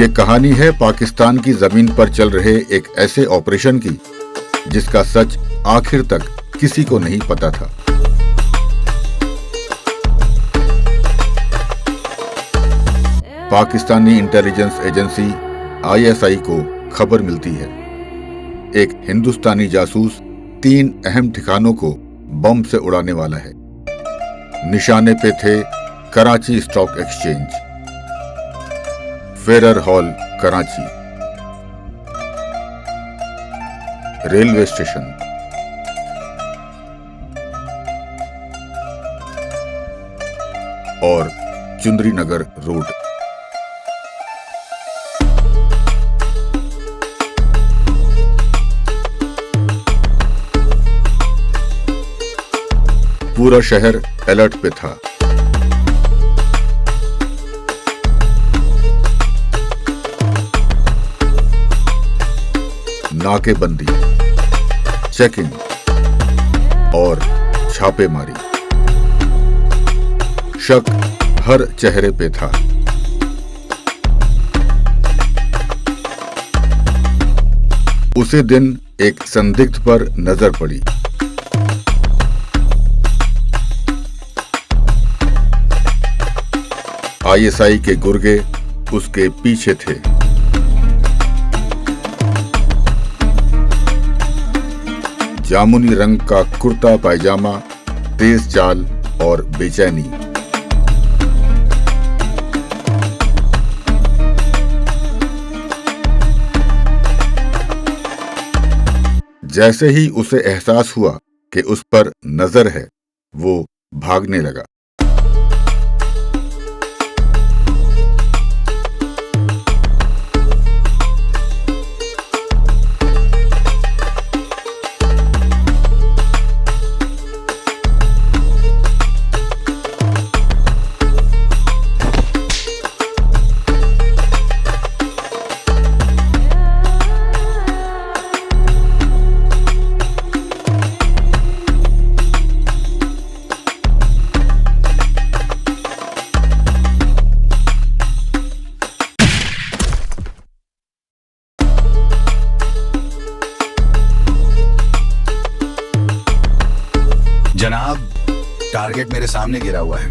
ये कहानी है पाकिस्तान की जमीन पर चल रहे एक ऐसे ऑपरेशन की जिसका सच आखिर तक किसी को नहीं पता था। पाकिस्तानी इंटेलिजेंस एजेंसी ISI को खबर मिलती है एक हिंदुस्तानी जासूस 3 अहम ठिकानों को बम से उड़ाने वाला है। निशाने पे थे Karachi stock exchange, Ferrer hall Karachi, railway station, और चुंदरी नगर रोड। पूरा शहर अलर्ट पे था। नाकेबंदी, चेकिंग और छापेमारी। शक हर चेहरे पे था। उसी दिन एक संदिग्ध पर नजर पड़ी। ISI के गुर्गे उसके पीछे थे। जामुनी रंग का कुर्ता पायजामा, तेज चाल और बेचैनी। जैसे ही उसे एहसास हुआ कि उस पर नजर है, वो भागने लगा। जनाब, टारगेट मेरे सामने गिरा हुआ है।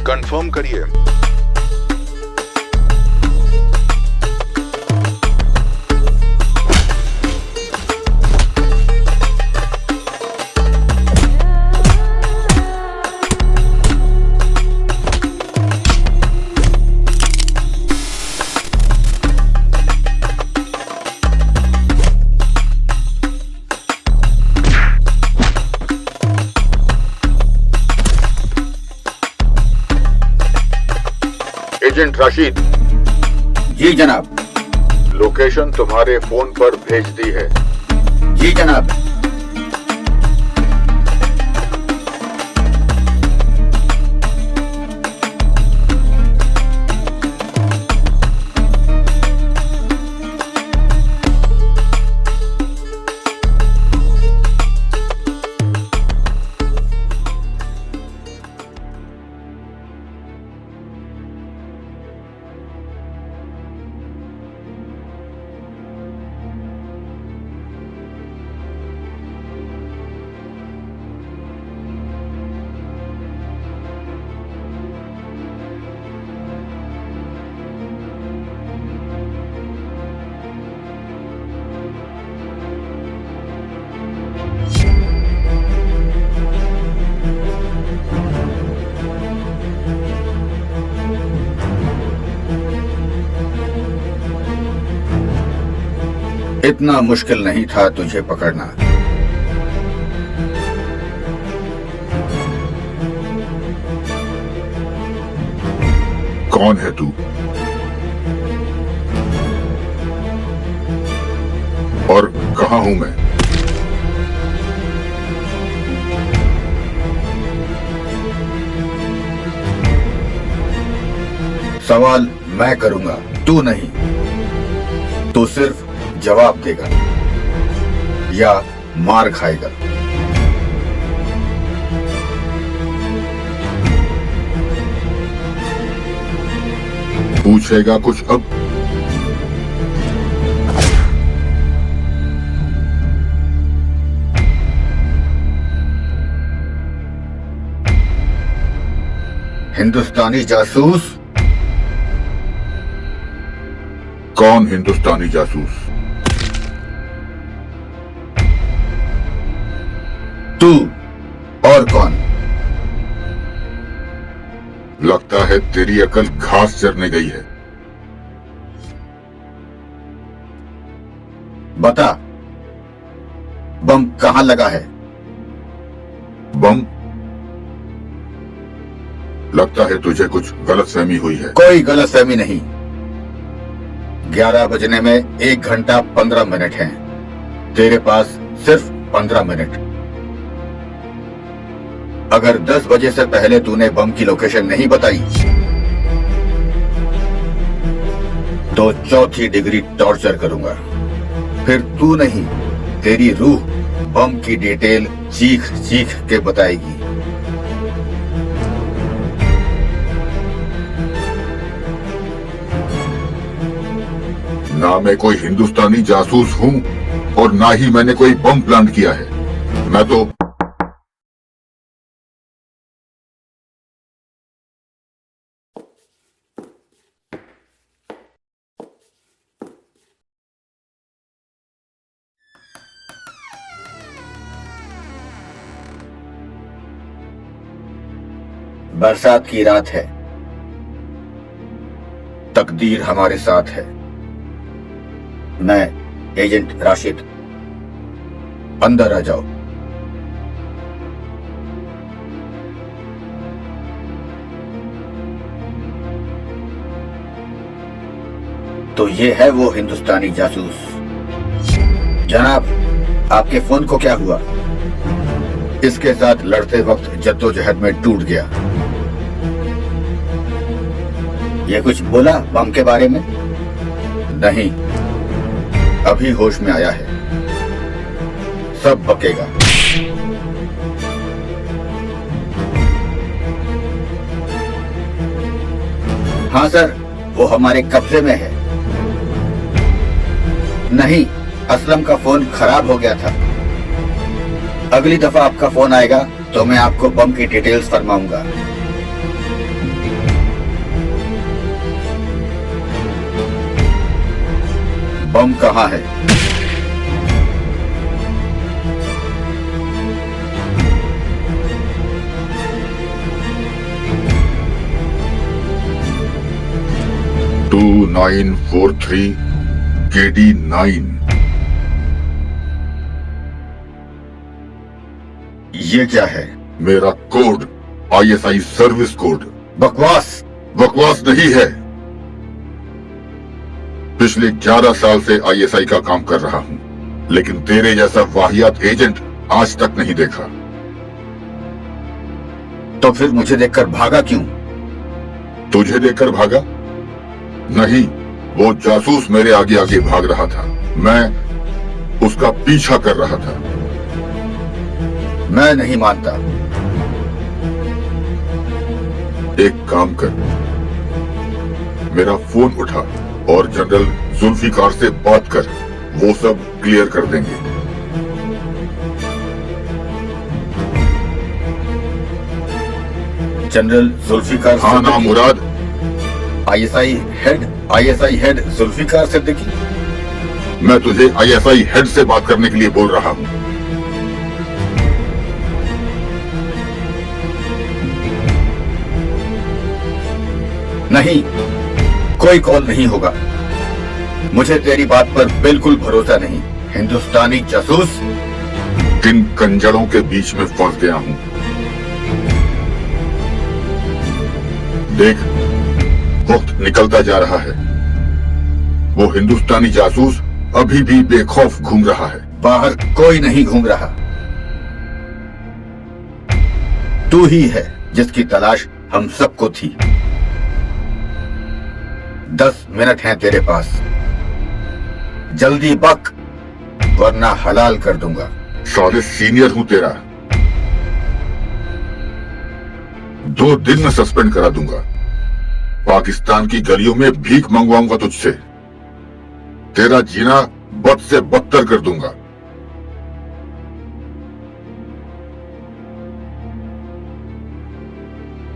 कंफर्म करिए। एजेंट राशिद। जी जनाब। लोकेशन तुम्हारे फोन पर भेज दी है। जी जनाब। इतना मुश्किल नहीं था तुझे पकड़ना। कौन है तू? और कहां हूं मैं? सवाल मैं करूंगा, तू नहीं। तू सिर्फ जवाब देगा या मार खाएगा। पूछेगा कुछ अब? हिंदुस्तानी जासूस? कौन हिंदुस्तानी जासूस? तू और कौन? लगता है तेरी अकल घास चरने गई है। बता, बम कहां लगा है? बम? लगता है तुझे कुछ गलतफहमी हुई है। कोई गलतफहमी नहीं। 11 बजने में 1 घंटा 15 मिनट हैं। तेरे पास सिर्फ 15 मिनट। अगर 10 बजे से पहले तूने बम की लोकेशन नहीं बताई तो चौथी डिग्री टॉर्चर करूंगा। फिर तू नहीं, तेरी रूह बम की डिटेल चीख चीख के बताएगी। ना मैं कोई हिंदुस्तानी जासूस हूं और ना ही मैंने कोई बम प्लांट किया है। मैं तो बरसात की रात है। तकदीर हमारे साथ है। मैं एजेंट राशिद। अंदर आ जाओ। तो ये है वो हिंदुस्तानी जासूस। जनाब, आपके फोन को क्या हुआ? इसके साथ लड़ते वक्त जद्दोजहद में टूट गया। ये कुछ बोला बम के बारे में? नहीं, अभी होश में आया है। सब बकेगा। हाँ सर, वो हमारे कब्जे में है। नहीं, असलम का फोन खराब हो गया था। अगली दफा आपका फोन आएगा तो मैं आपको बम की डिटेल्स फरमाऊंगा। बम कहाँ है? To 943 KD9। ये क्या है? मेरा कोड, ISI सर्विस कोड। बकवास। बकवास नहीं है। पिछले 11 साल से ISI का काम कर रहा हूं, लेकिन तेरे जैसा वाहियात एजेंट आज तक नहीं देखा। तो फिर मुझे देखकर भागा क्यों? तुझे देखकर भागा? नहीं, वो जासूस मेरे आगे आगे भाग रहा था। मैं उसका पीछा कर रहा था। मैं नहीं मानता। एक काम कर, मेरा फोन उठा और जनरल जुल्फिकार से बात कर। वो सब क्लियर कर देंगे। जनरल जुल्फिकार हाँ ना मुराद? ISI head Zulfiqar Siddiqui. मैं तुझे ISI हेड से बात करने के लिए बोल रहा हूं। नहीं, कोई कॉल नहीं होगा। मुझे तेरी बात पर बिल्कुल भरोसा नहीं। हिंदुस्तानी जासूस। किन कंजरों के बीच में फंस गया हूं। देख, वक्त निकलता जा रहा है। वो हिंदुस्तानी जासूस अभी भी बेखौफ घूम रहा है। बाहर कोई नहीं घूम रहा। तू ही है जिसकी तलाश हम सबको थी। 10 मिनट हैं तेरे पास। जल्दी बक, वरना हलाल कर दूंगा। साले सीनियर हूं तेरा। 2 दिन में सस्पेंड करा दूंगा पाकिस्तान की गलियों में भीख मंगवाऊंगा तुझसे। तेरा जीना बद से बदतर कर दूंगा।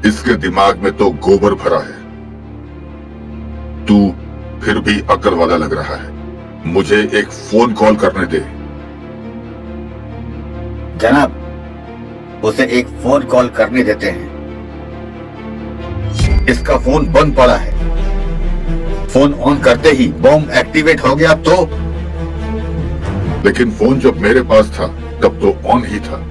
इसके दिमाग में तो गोबर भरा है। तू फिर भी अक्ल वाला लग रहा है। मुझे एक फोन कॉल करने दे। जनाब, उसे एक फोन कॉल करने देते हैं। इसका फोन बंद पड़ा है। फोन ऑन करते ही बॉम्ब एक्टिवेट हो गया तो? लेकिन फोन जब मेरे पास था तब तो ऑन ही था।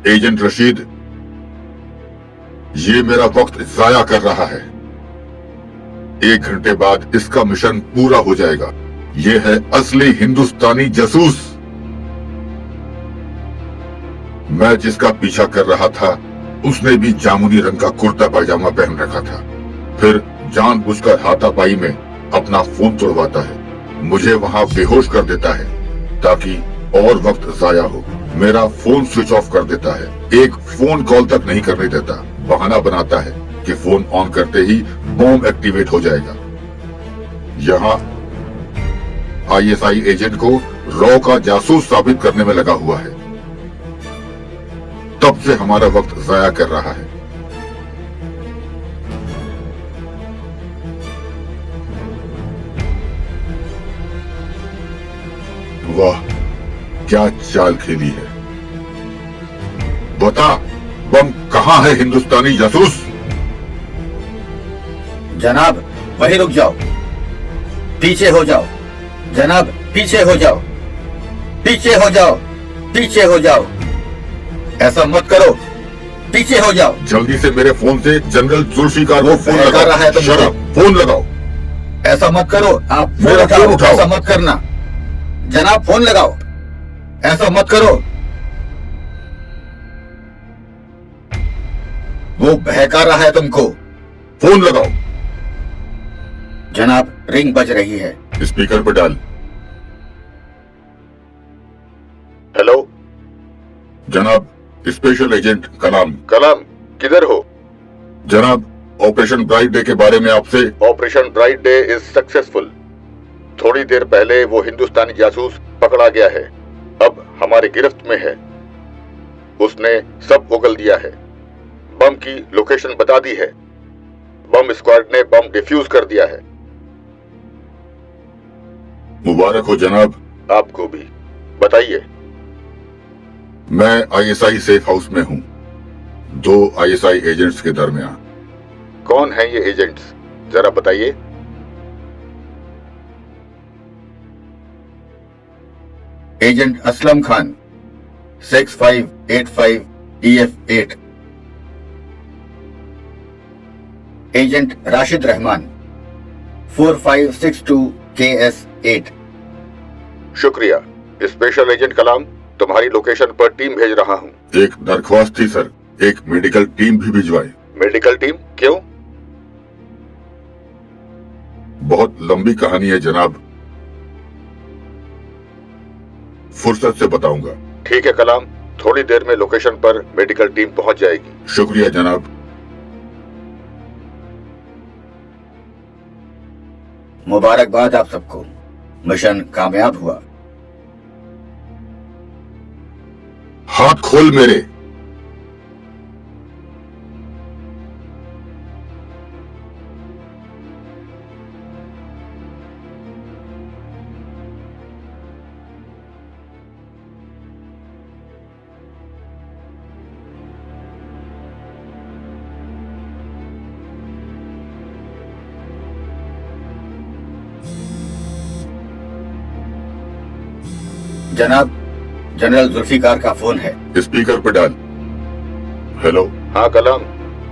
एजेंट रशीद, ये मेरा वक्त जाया कर रहा है। 1 घंटे बाद इसका मिशन पूरा हो जाएगा। ये है असली हिंदुस्तानी जासूस। मैं जिसका पीछा कर रहा था उसने भी जामुनी रंग का कुर्ता पायजामा पहन रखा था। फिर जानबूझकर हाथापाई में अपना फोन तोड़वाता है, मुझे वहां बेहोश कर देता है ताकि और वक्त जाया हो। मेरा फोन स्विच ऑफ कर देता है, एक फोन कॉल तक नहीं करने देता। बहाना बनाता है कि फोन ऑन करते ही बॉम्ब एक्टिवेट हो जाएगा। यहाँ आईएसआई एजेंट को रॉ का जासूस साबित करने में लगा हुआ है। तब से हमारा वक्त जाया कर रहा है। वाह, क्या चाल खेली है। बता, बम कहां है हिंदुस्तानी जासूस? जनाब, वहीं रुक जाओ। पीछे हो जाओ। जनाब, पीछे हो जाओ। पीछे हो जाओ। पीछे हो जाओ। ऐसा मत करो। पीछे हो जाओ। जल्दी से मेरे फोन से जनरल जुल्फिकार को फोन कर रहा है लगाओ। तुमको। शराब, फोन लगाओ। ऐसा मत करो। आप फोन मेरा फोन उठाओ। ऐसा मत करना। जनाब, फोन लगाओ। ऐसा मत करो। वो बहका रहा है तुमको। फोन लगाओ। जनाब, रिंग बज रही है। स्पीकर पर डाल। हेलो जनाब, स्पेशल एजेंट कलाम। कलाम, किधर हो? जनाब, ऑपरेशन ब्राइट डे के बारे में आपसे। Operation bright day is successful. थोड़ी देर पहले वो हिंदुस्तानी जासूस पकड़ा गया है, अब हमारे गिरफ्त में है। उसने सब उगल दिया है। बम की लोकेशन बता दी है। बम स्क्वाड ने बम डिफ्यूज कर दिया है। मुबारक हो जनाब। आपको भी। बताइए। मैं आईएसआई सेफ हाउस में हूं, 2 आईएसआई एजेंट्स के दरमियान। कौन है ये एजेंट्स, जरा बताइए। Agent Aslam Khan, 6585 EF8। Agent Rashid Rahman, 4562 KS8। शुक्रिया। स्पेशल एजेंट कलाम, तुम्हारी लोकेशन पर टीम भेज रहा हूं। एक दरख्वास्त थी सर, एक मेडिकल टीम भी भिजवाए। मेडिकल टीम क्यों? बहुत लंबी कहानी है जनाब, फुर्सत से बताऊंगा। ठीक है कलाम, थोड़ी देर में लोकेशन पर मेडिकल टीम पहुंच जाएगी। शुक्रिया जनाब। मुबारकबाद आप सबको, मिशन कामयाब हुआ। हाथ खोल मेरे। जनाब, जनरल जुल्फिकार का फोन है। स्पीकर पर डाल। हेलो। हाँ कलाम,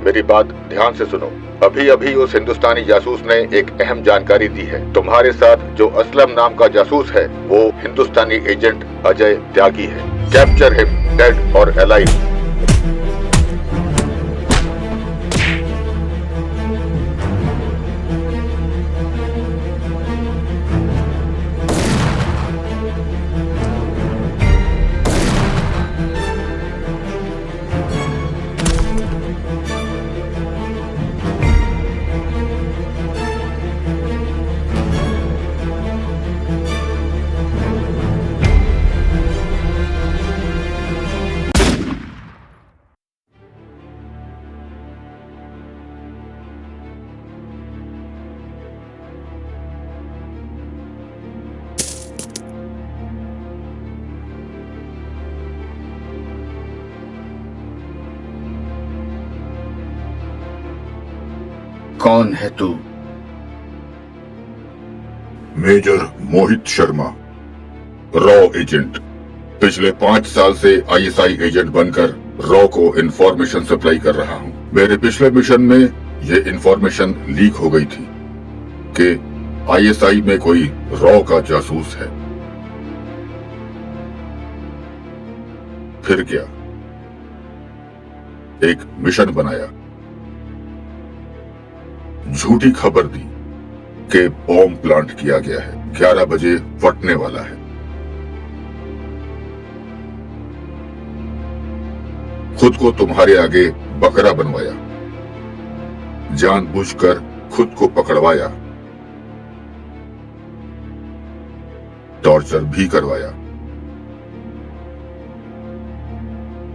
मेरी बात ध्यान से सुनो। अभी अभी उस हिंदुस्तानी जासूस ने एक अहम जानकारी दी है। तुम्हारे साथ जो असलम नाम का जासूस है वो हिंदुस्तानी एजेंट अजय त्यागी है। Capture him. डेड और अलाइव। कौन है तू? Major Mohit Sharma, raw agent. पिछले 5 साल से आईएसआई एजेंट बनकर रॉ को इंफॉर्मेशन सप्लाई कर रहा हूँ। मेरे पिछले मिशन में ये इंफॉर्मेशन लीक हो गई थी कि आईएसआई में कोई रॉ का जासूस है। फिर क्या, एक मिशन बनाया, झूठी खबर दी कि बॉम्ब प्लांट किया गया है, 11 बजे फटने वाला है। खुद को तुम्हारे आगे बकरा बनवाया, जानबूझकर खुद को पकड़वाया, टॉर्चर भी करवाया।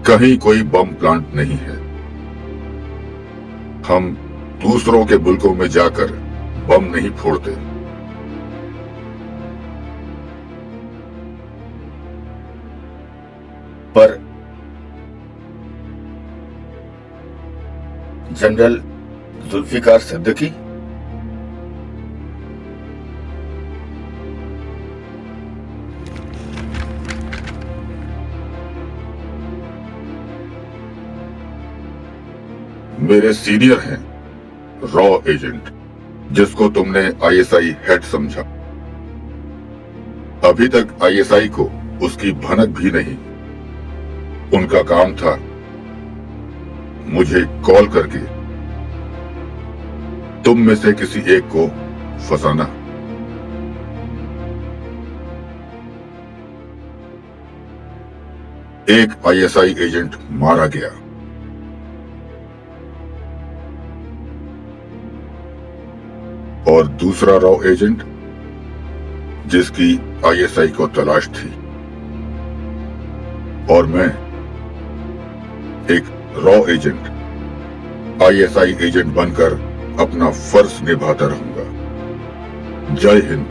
कहीं कोई बम प्लांट नहीं है। हम दूसरों के मुल्कों में जाकर बम नहीं फोड़ते। पर जनरल जुल्फिकार सिद्दीकी? मेरे सीनियर हैं, रॉ एजेंट, जिसको तुमने आईएसआई हेड समझा। अभी तक आईएसआई को उसकी भनक भी नहीं। उनका काम था मुझे कॉल करके तुम में से किसी एक को फंसाना। एक आईएसआई एजेंट मारा गया, और दूसरा रॉ एजेंट जिसकी आईएसआई को तलाश थी, और मैं एक रॉ एजेंट आईएसआई एजेंट बनकर अपना फर्ज निभाता रहूंगा। जय हिंद।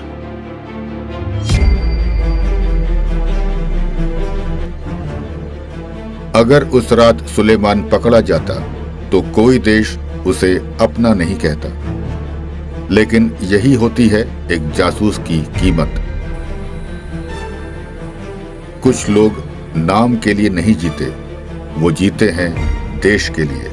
अगर उस रात सुलेमान पकड़ा जाता तो कोई देश उसे अपना नहीं कहता, लेकिन यही होती है एक जासूस की कीमत। कुछ लोग नाम के लिए नहीं जीते, वो जीते हैं देश के लिए।